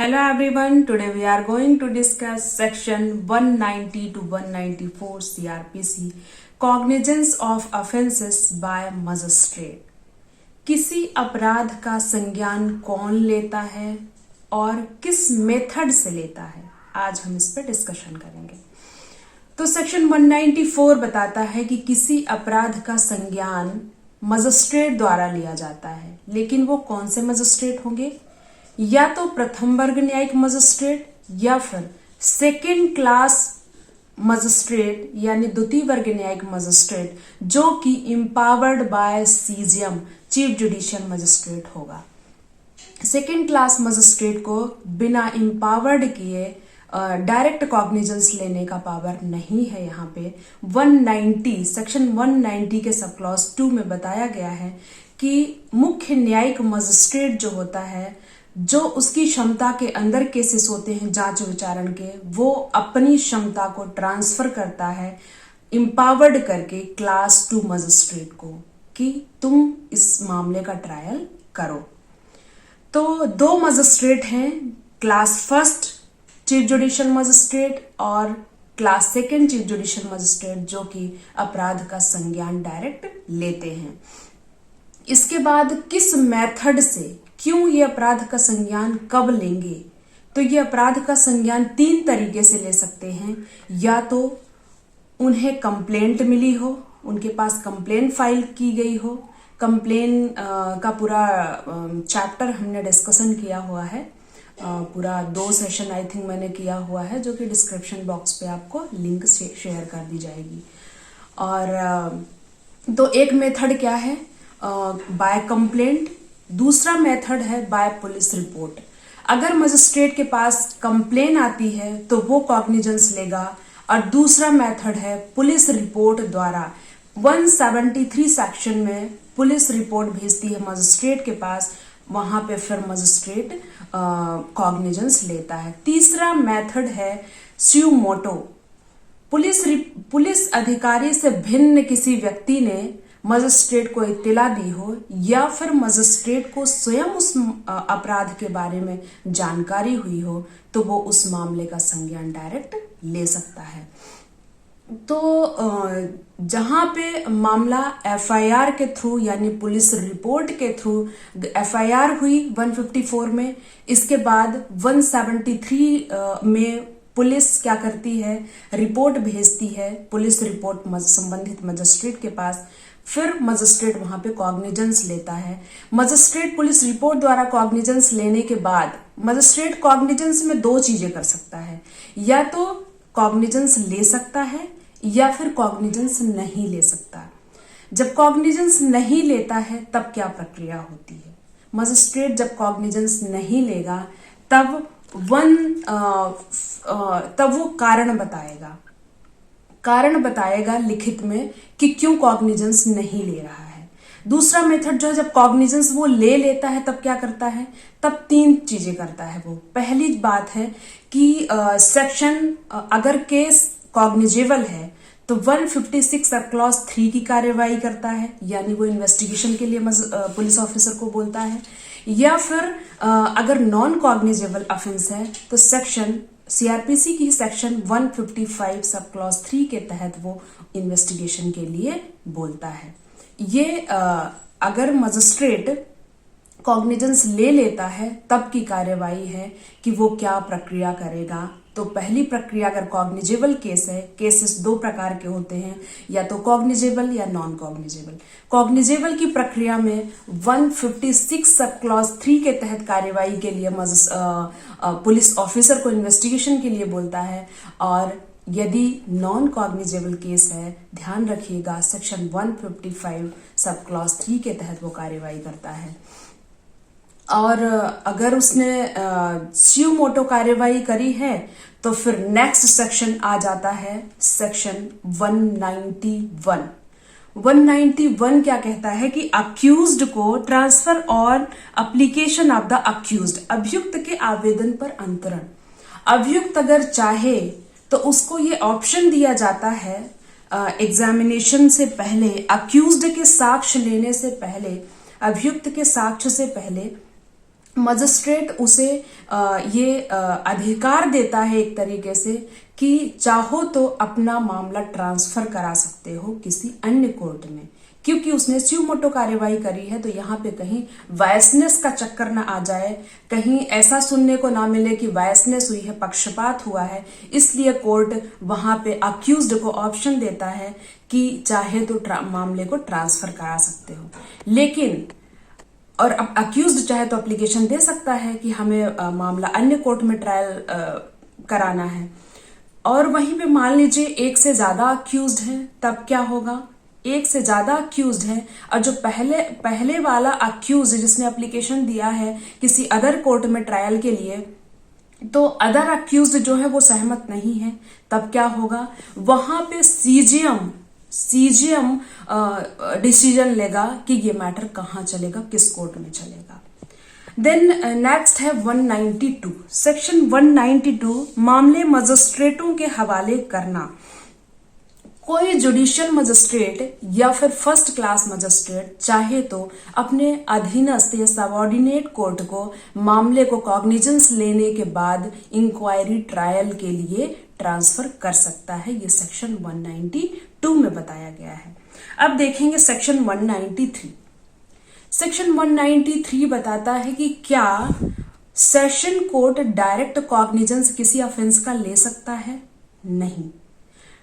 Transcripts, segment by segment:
Hello everyone, today we are going to discuss section 190 to 194 CRPC Cognizance of Offences by Magistrate। किसी अपराध का संज्ञान कौन लेता है और किस मेथड से लेता है, आज हम इस पर डिस्कशन करेंगे। तो सेक्शन 194 बताता है कि किसी अपराध का संज्ञान मजिस्ट्रेट द्वारा लिया जाता है, लेकिन वो कौन से मजिस्ट्रेट होंगे? या तो प्रथम वर्ग न्यायिक मजिस्ट्रेट या फिर सेकेंड क्लास मजिस्ट्रेट यानी द्वितीय वर्ग न्यायिक मजिस्ट्रेट, जो कि empowered by CGM chief judicial magistrate होगा। सेकेंड क्लास मजिस्ट्रेट को बिना इम्पावर्ड किए डायरेक्ट कॉग्निजेंस लेने का पावर नहीं है। यहाँ पे 190 सेक्शन 190 के सब क्लॉज 2 में बताया गया है कि मुख्य न्यायिक मजिस्ट्रेट जो होता है, जो उसकी क्षमता के अंदर केसेस होते हैं जांच विचारण के, वो अपनी क्षमता को ट्रांसफर करता है इम्पावर्ड करके क्लास 2 मजिस्ट्रेट को कि तुम इस मामले का ट्रायल करो। तो दो मजिस्ट्रेट हैं, class first chief judicial magistrate और class second chief judicial magistrate, जो कि अपराध का संज्ञान डायरेक्ट लेते हैं। इसके बाद किस मेथड से, क्यों ये अपराध का संज्ञान कब लेंगे? तो ये अपराध का संज्ञान 3 तरीके से ले सकते हैं। या तो उन्हें कंप्लेंट मिली हो, उनके पास कंप्लेंट फाइल की गई हो, कंप्लेन का पूरा चैप्टर हमने डिस्कशन किया हुआ है, पूरा 2 सेशन आई थिंक मैंने किया हुआ है, जो कि डिस्क्रिप्शन बॉक्स पे आपको लिंक से शेयर कर दी जाएगी। और तो एक मेथड क्या है, बाय कंप्लेंट। दूसरा मेथड है बाय पुलिस रिपोर्ट। अगर मजिस्ट्रेट के पास कंप्लेन आती है तो वो कॉग्निजेंस लेगा। और दूसरा मेथड है पुलिस रिपोर्ट द्वारा। 173 सेक्शन में पुलिस रिपोर्ट भेजती है मजिस्ट्रेट के पास, वहां पे फिर मजिस्ट्रेट कॉग्निजेंस लेता है। तीसरा मेथड है स्यू मोटो। पुलिस अधिकारी से भिन्न किसी व्यक्ति ने मजिस्ट्रेट को इत्तला दी हो, या फिर मजिस्ट्रेट को स्वयं उस अपराध के बारे में जानकारी हुई हो, तो वो उस मामले का संज्ञान डायरेक्ट ले सकता है। तो जहां पे मामला एफआईआर के थ्रू यानी पुलिस रिपोर्ट के थ्रू एफआईआर हुई 154 में, इसके बाद 173 में पुलिस क्या करती है, रिपोर्ट भेजती है, पुलिस रिपोर्ट संबंधित मजिस्ट्रेट के पास, फिर मजिस्ट्रेट वहां पे कॉग्निजेंस लेता है। मजिस्ट्रेट पुलिस रिपोर्ट द्वारा कॉग्निजेंस लेने के बाद मजिस्ट्रेट कॉग्निजेंस में 2 चीजें कर सकता है, या तो कॉग्निजेंस ले सकता है या फिर कॉग्निजेंस नहीं ले सकता। जब कॉग्निजेंस नहीं लेता है तब क्या प्रक्रिया होती है? मजिस्ट्रेट जब कॉग्निजेंस नहीं लेगा तब वो कारण बताएगा लिखित में कि क्यों कॉग्निजेंस नहीं ले रहा है। दूसरा मेथड जो है, जब कॉग्निजेंस वो ले लेता है तब क्या करता है, तब 3 चीजें करता है वो। पहली बात है कि सेक्शन अगर केस कॉग्निजेबल है तो 156 सब क्लॉज 3 की कार्यवाही करता है, यानी वो इन्वेस्टिगेशन के लिए पुलिस ऑफिसर को बोलता है। या फिर अगर नॉन कॉग्निजेबल ऑफेंस है तो सेक्शन सीआरपीसी की सेक्शन 155 सब क्लॉज 3 के तहत वो इन्वेस्टिगेशन के लिए बोलता है। ये अगर मजिस्ट्रेट कॉग्निजेंस ले लेता है तब की कार्यवाही है कि वो क्या प्रक्रिया करेगा। तो पहली प्रक्रिया, अगर कॉग्निजेबल केस है, केसेस 2 प्रकार के होते हैं, या तो कॉग्निजेबल या नॉन कॉग्निजेबल। कॉग्निजेबल की प्रक्रिया में 156 सब क्लॉज 3 के तहत कार्यवाही के लिए पुलिस ऑफिसर को इन्वेस्टिगेशन के लिए बोलता है। और यदि नॉन कॉग्निजेबल केस है, ध्यान रखिएगा, सेक्शन 155 सब क्लॉज 3 के तहत वो कार्यवाही करता है। और अगर उसने स्यू मोटो कार्यवाही करी है तो फिर नेक्स्ट सेक्शन आ जाता है, सेक्शन 191। 191 क्या कहता है कि अक्यूज्ड को ट्रांसफर और एप्लीकेशन ऑफ द अक्यूज्ड, अभियुक्त के आवेदन पर अंतरण। अभियुक्त अगर चाहे तो उसको ये ऑप्शन दिया जाता है एग्जामिनेशन से पहले, अक्यूज्ड के साक्ष्य लेने से पहले, अभियुक्त के साक्ष्य से पहले मजिस्ट्रेट उसे ये अधिकार देता है एक तरीके से कि चाहो तो अपना मामला ट्रांसफर करा सकते हो किसी अन्य कोर्ट में, क्योंकि उसने स्यू मोटो कार्यवाही करी है। तो यहाँ पे कहीं वायसनेस का चक्कर ना आ जाए, कहीं ऐसा सुनने को ना मिले कि वायसनेस हुई है, पक्षपात हुआ है, इसलिए कोर्ट वहां पे अक्यूज्ड को ऑप्शन देता है कि चाहे तो मामले को ट्रांसफर करा सकते हो। लेकिन और अब अक्यूज्ड चाहे तो एप्लीकेशन दे सकता है कि हमें मामला अन्य कोर्ट में ट्रायल कराना है। और वहीं पे मान लीजिए एक से ज्यादा अक्यूज्ड है, तब क्या होगा? एक से ज्यादा अक्यूज्ड है और जो पहले वाला अक्यूज्ड जिसने एप्लीकेशन दिया है किसी अदर कोर्ट में ट्रायल के लिए, तो अदर अक्यूज्ड जो है वो सहमत नहीं है, तब क्या होगा? वहां पे सीजीएम डिसीजन लेगा कि ये मैटर कहां चलेगा, किस कोर्ट में चलेगा। देन नेक्स्ट है 192। सेक्शन 192 मामले मजिस्ट्रेटों के हवाले करना। कोई जुडिशियल मजिस्ट्रेट या फिर फर्स्ट क्लास मजिस्ट्रेट चाहे तो अपने अधीनस्थ या सबऑर्डिनेट कोर्ट को मामले को कॉग्निजेंस लेने के बाद इंक्वायरी ट्रायल के लिए ट्रांसफर कर सकता है। ये सेक्शन 192 में बताया गया है। अब देखेंगे सेक्शन 193। सेक्शन 193 बताता है कि क्या सेशन कोर्ट डायरेक्ट कॉग्निजेंस किसी ऑफेंस का ले सकता है? नहीं,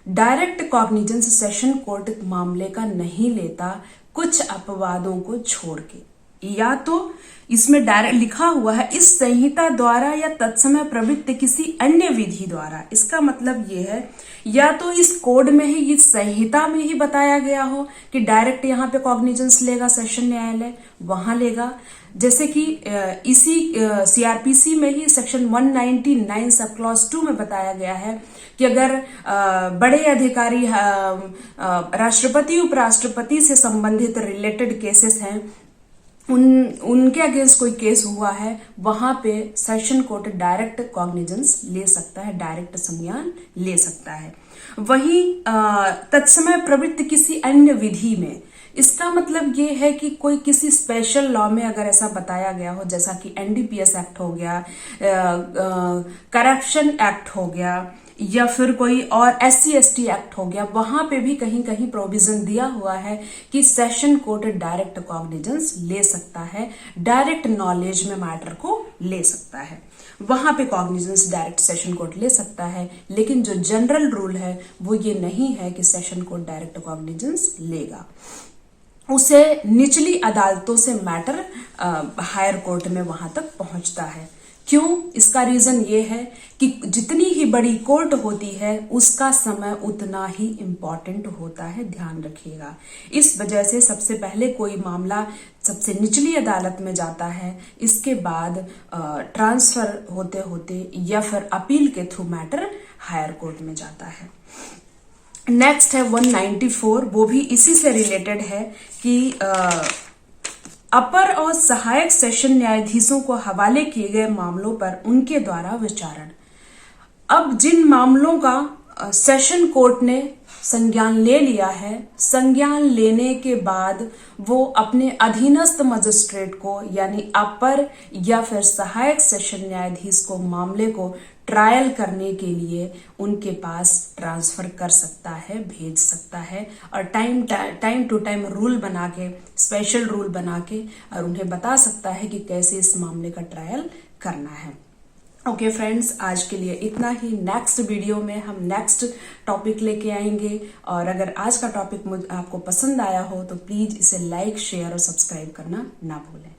डायरेक्ट कॉग्निजेंस सेशन कोर्ट मामले का नहीं लेता, कुछ अपवादों को छोड़ के। या तो इसमें डायरेक्ट लिखा हुआ है इस संहिता द्वारा या तत्समय प्रवृत्त किसी अन्य विधि द्वारा। इसका मतलब ये है या तो इस कोड में ही, इस संहिता में ही बताया गया हो कि डायरेक्ट यहाँ पे कॉग्निजेंस लेगा सेशन न्यायालय, वहां लेगा। जैसे कि इसी सीआरपीसी में ही सेक्शन 199 सब क्लॉज 2 में बताया गया है कि अगर बड़े अधिकारी राष्ट्रपति उपराष्ट्रपति से संबंधित रिलेटेड केसेस हैं, उनके अगेंस्ट कोई केस हुआ है, वहां पे सेशन कोर्ट डायरेक्ट कॉग्निजेंस ले सकता है, डायरेक्ट संज्ञान ले सकता है। वहीं तत्समय प्रवृत्त किसी अन्य विधि में, इसका मतलब ये है कि कोई किसी स्पेशल लॉ में अगर ऐसा बताया गया हो, जैसा कि एनडीपीएस एक्ट हो गया, करप्शन एक्ट हो गया, या फिर कोई और SC/ST एक्ट हो गया, वहां पे भी कहीं कहीं प्रोविजन दिया हुआ है कि सेशन कोर्ट डायरेक्ट कॉग्निजेंस ले सकता है, डायरेक्ट नॉलेज में मैटर को ले सकता है, वहां पे कॉग्निजेंस डायरेक्ट सेशन कोर्ट ले सकता है। लेकिन जो जनरल रूल है वो ये नहीं है कि सेशन कोर्ट डायरेक्ट कॉग्निजेंस लेगा, उसे निचली अदालतों से मैटर हायर कोर्ट में वहां तक पहुंचता है। क्यों? इसका रीजन ये है कि जितनी ही बड़ी कोर्ट होती है उसका समय उतना ही इम्पोर्टेंट होता है, ध्यान रखिएगा। इस वजह से सबसे पहले कोई मामला सबसे निचली अदालत में जाता है, इसके बाद ट्रांसफर होते होते या फिर अपील के थ्रू मैटर हायर कोर्ट में जाता है। नेक्स्ट है 194, वो भी इसी से रिलेटेड है कि अपर और सहायक सेशन न्यायाधीशों को हवाले किए गए मामलों पर उनके द्वारा विचारण। अब जिन मामलों का सेशन कोर्ट ने संज्ञान ले लिया है, संज्ञान लेने के बाद वो अपने अधीनस्थ मजिस्ट्रेट को यानी अपर या फिर सहायक सेशन न्यायाधीश को मामले को ट्रायल करने के लिए उनके पास ट्रांसफर कर सकता है, भेज सकता है, और टाइम टू टाइम रूल बना के, स्पेशल रूल बना के, और उन्हें बता सकता है कि कैसे इस मामले का ट्रायल करना है। ओके फ्रेंड्स, आज के लिए इतना ही। नेक्स्ट वीडियो में हम नेक्स्ट टॉपिक लेके आएंगे, और अगर आज का टॉपिक आपको पसंद आया हो तो प्लीज इसे लाइक, शेयर और सब्सक्राइब करना ना भूलें।